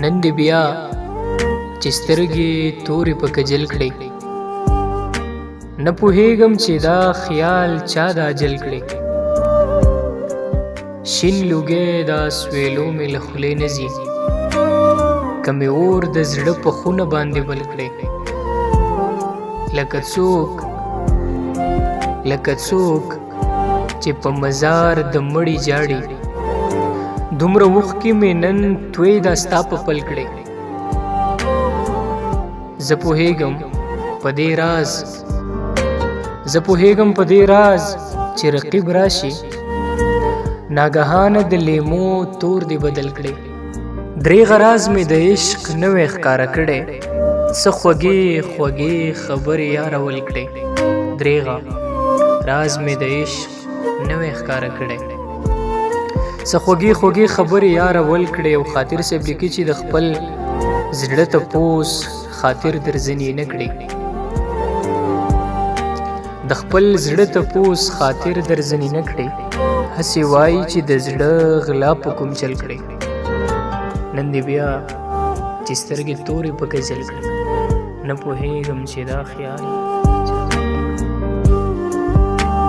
نن دې بیا چې سترګې تورې په کجل کړې، نه پوهېږم چې دا خیال چا دا جل کړې. شین لوګی دا سویلو مې له خولې نه ځي، که مې اور د زړه په خونه باندې بل کړې. لکه څوک چې په مزار د مړي جاړي، دومره اوښکې مې نن توی دا ستا په پل کړې. زه پوهېږم په دې راز چې رقیب راشي، ناګهانه د لیمو تور دې بدل کړې. دریغه راز مې د عشق نوې ښکاره کړې، څه خوږې خبرې یارول کړې. دریغه راز مې د عشق نوې ښکاره کړې، څه خوږې خبرې یارول کړې. او خاطر صاحب لیکي چې د خپل زړه تپوس خاطر درځنې نه کړې، د خپل زړه تپوس خاطر درځنې نه کړې. هسې وایي چې د زړه غلا په کوم چل کړې، نن دې بیا چې سترګې تورې په کجل کړې. نه پوهېږم چې دا خیال